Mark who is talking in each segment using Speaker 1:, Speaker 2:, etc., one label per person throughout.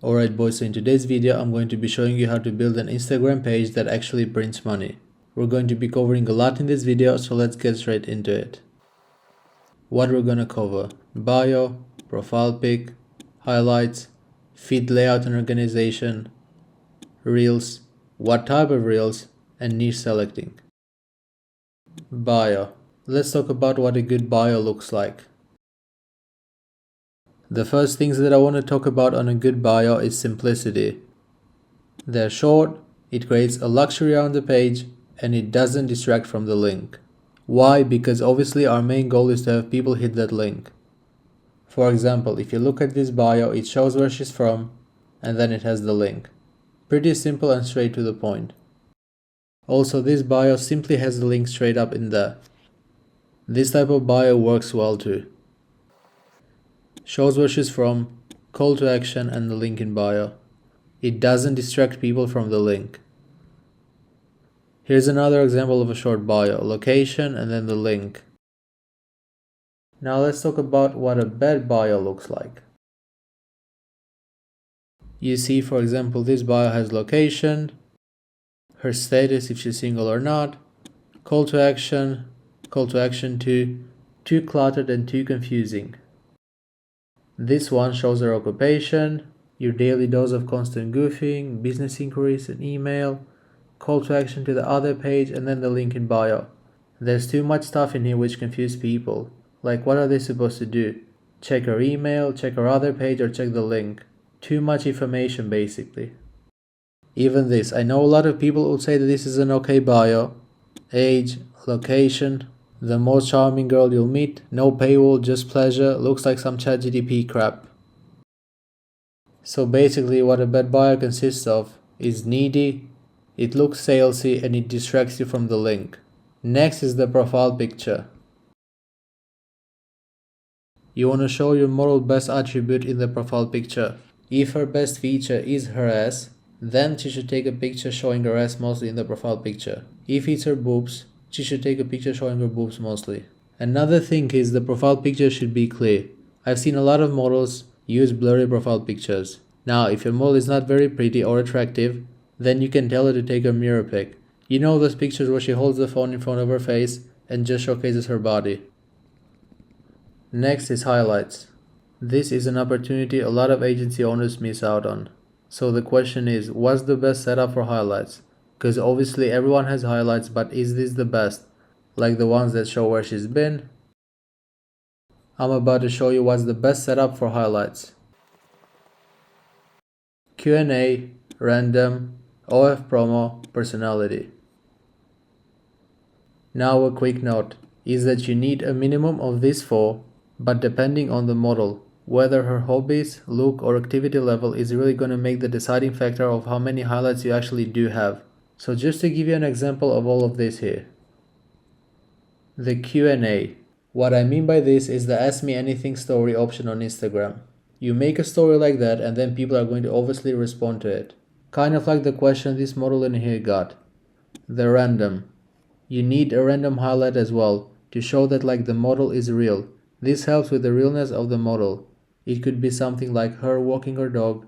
Speaker 1: Alright boys, so in today's video I'm going to be showing you how to build an Instagram page that actually prints money. We're going to be covering a lot in this video, so let's get straight into it. What we're gonna cover: bio, profile pic, highlights, feed layout and organization, reels, what type of reels, and niche selecting. Bio. Let's talk about what a good bio looks like. The first things that I want to talk about on a good bio is simplicity. They're short, it creates a luxury on the page, and it doesn't distract from the link. Why? Because obviously our main goal is to have people hit that link. For example, if you look at this bio, it shows where she's from, and then it has the link. Pretty simple and straight to the point. Also, this bio simply has the link straight up in there. This type of bio works well too. Shows where she's from, call to action, and the link in bio. It doesn't distract people from the link. Here's another example of a short bio: location and then the link. Now let's talk about what a bad bio looks like. You see, for example, this bio has location, her status if she's single or not, call to action too cluttered and too confusing. This one shows her occupation, your daily dose of constant goofing, business inquiries and email, call to action to the other page, and then the link in bio. There's too much stuff in here which confuse people. Like, what are they supposed to do? Check her email, check her other page, or check the link? Too much information basically. Even this, I know a lot of people would say that this is an okay bio. Age, location, the most charming girl you'll meet, no paywall, just pleasure, looks like some ChatGPT crap. So basically what a bad bio consists of is needy, it looks salesy, and it distracts you from the link. Next is the profile picture. You want to show your model best attribute in the profile picture. If her best feature is her ass, then she should take a picture showing her ass mostly in the profile picture. If it's her boobs, she should take a picture showing her boobs mostly. Another thing is the profile picture should be clear. I've seen a lot of models use blurry profile pictures. Now, if your model is not very pretty or attractive, then you can tell her to take a mirror pic. You know those pictures where she holds the phone in front of her face and just showcases her body. Next is highlights. This is an opportunity a lot of agency owners miss out on. So the question is, what's the best setup for highlights? Because obviously everyone has highlights, but is this the best? Like the ones that show where she's been? I'm about to show you what's the best setup for highlights. Q&A, random, OF promo, personality. Now a quick note is that you need a minimum of these four, but depending on the model, whether her hobbies, look, or activity level is really going to make the deciding factor of how many highlights you actually do have. So just to give you an example of all of this here. The Q&A. What I mean by this is the Ask Me Anything story option on Instagram. You make a story like that and then people are going to obviously respond to it. Kind of like the question this model in here got. The random. You need a random highlight as well to show that like the model is real. This helps with the realness of the model. It could be something like her walking her dog,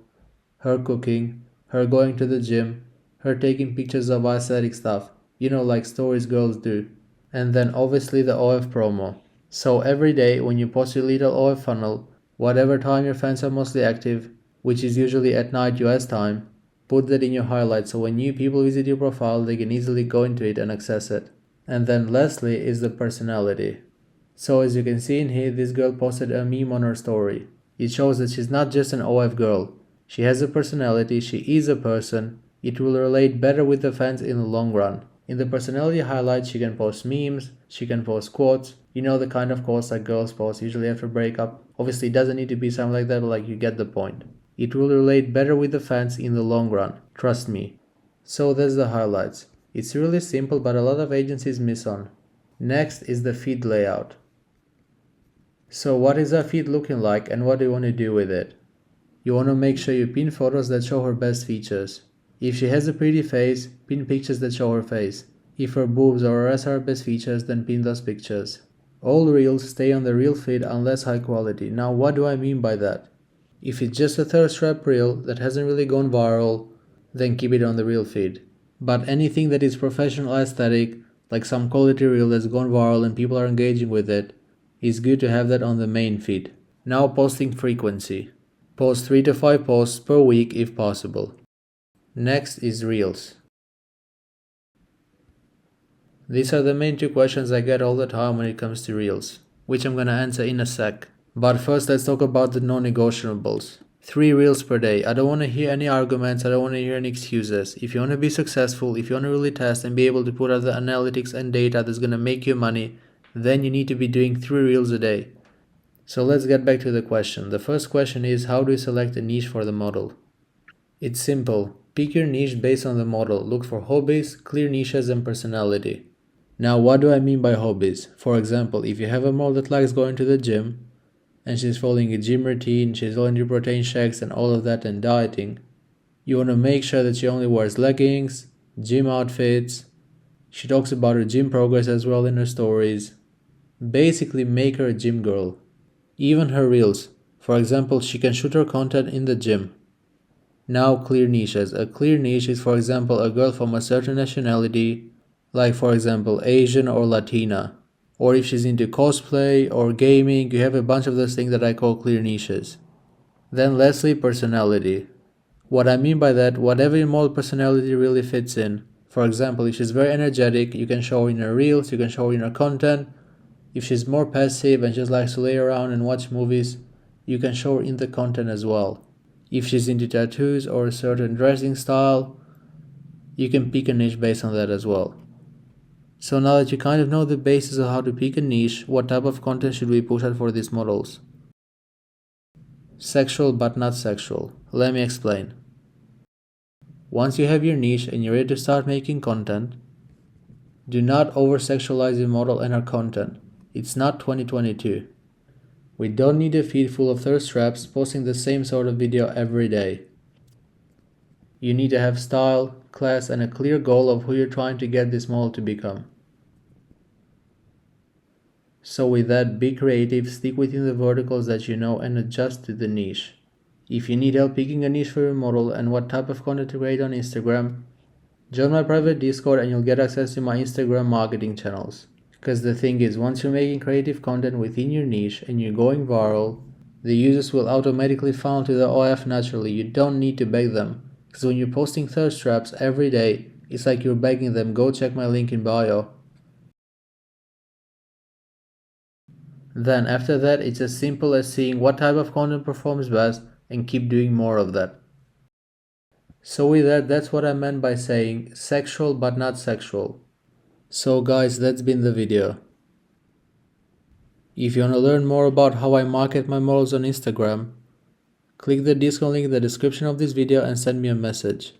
Speaker 1: her cooking, her going to the gym, her taking pictures of aesthetic stuff, you know, like stories girls do. And then obviously the OF promo. So every day when you post your little OF funnel, whatever time your fans are mostly active, which is usually at night US time, put that in your highlights so when new people visit your profile they can easily go into it and access it. And then lastly is the personality. So as you can see in here, this girl posted a meme on her story. It shows that she's not just an OF girl. She has a personality, she is a person. It will relate better with the fans in the long run. In the personality highlights, she can post memes, she can post quotes, you know, the kind of quotes that girls post usually after breakup. Obviously it doesn't need to be something like that, but like you get the point. It will relate better with the fans in the long run, trust me. So that's the highlights. It's really simple, but a lot of agencies miss on. Next is the feed layout. So what is our feed looking like and what do you want to do with it? You want to make sure you pin photos that show her best features. If she has a pretty face, pin pictures that show her face. If her boobs or her ass are her best features, then pin those pictures. All reels stay on the reel feed unless high quality. Now what do I mean by that? If it's just a thirst trap reel that hasn't really gone viral, then keep it on the reel feed. But anything that is professional aesthetic, like some quality reel that's gone viral and people are engaging with it, is good to have that on the main feed. Now posting frequency. Post 3 to 5 posts per week if possible. Next is reels. These are the main two questions I get all the time when it comes to reels, which I'm gonna answer in a sec. But first let's talk about the non-negotiables. 3 reels per day. I don't want to hear any arguments, I don't want to hear any excuses. If you want to be successful, if you want to really test and be able to put out the analytics and data that's gonna make you money, then you need to be doing 3 reels a day. So let's get back to the question. The first question is, how do you select a niche for the model? It's simple. Pick your niche based on the model. Look for hobbies, clear niches, and personality. Now, what do I mean by hobbies? For example, if you have a model that likes going to the gym, and she's following a gym routine, she's following your protein shakes and all of that and dieting, you want to make sure that she only wears leggings, gym outfits, she talks about her gym progress as well in her stories. Basically make her a gym girl. Even her reels. For example, she can shoot her content in the gym. Now clear niches. A clear niche is, for example, a girl from a certain nationality, like for example Asian or Latina. Or if she's into cosplay or gaming, you have a bunch of those things that I call clear niches. Then lastly, personality. What I mean by that, whatever your model personality really fits in. For example, if she's very energetic, you can show her in her reels, you can show her in her content. If she's more passive and just likes to lay around and watch movies, you can show her in the content as well. If she's into tattoos or a certain dressing style, you can pick a niche based on that as well. So now that you kind of know the basis of how to pick a niche, what type of content should we push out for these models? Sexual but not sexual. Let me explain. Once you have your niche and you're ready to start making content, do not over-sexualize your model and her content. It's not 2022. We don't need a feed full of thirst traps posting the same sort of video every day. You need to have style, class, and a clear goal of who you're trying to get this model to become. So with that, be creative, stick within the verticals that you know, and adjust to the niche. If you need help picking a niche for your model and what type of content to create on Instagram, join my private Discord and you'll get access to my Instagram marketing channels. Because the thing is, once you're making creative content within your niche and you're going viral, the users will automatically funnel to the OF naturally. You don't need to beg them. Because when you're posting thirst traps every day, it's like you're begging them, go check my link in bio. Then after that, it's as simple as seeing what type of content performs best and keep doing more of that. So with that, that's what I meant by saying sexual but not sexual. So guys, that's been the video. If you want to learn more about how I market my models on Instagram, click the Discord link in the description of this video and send me a message.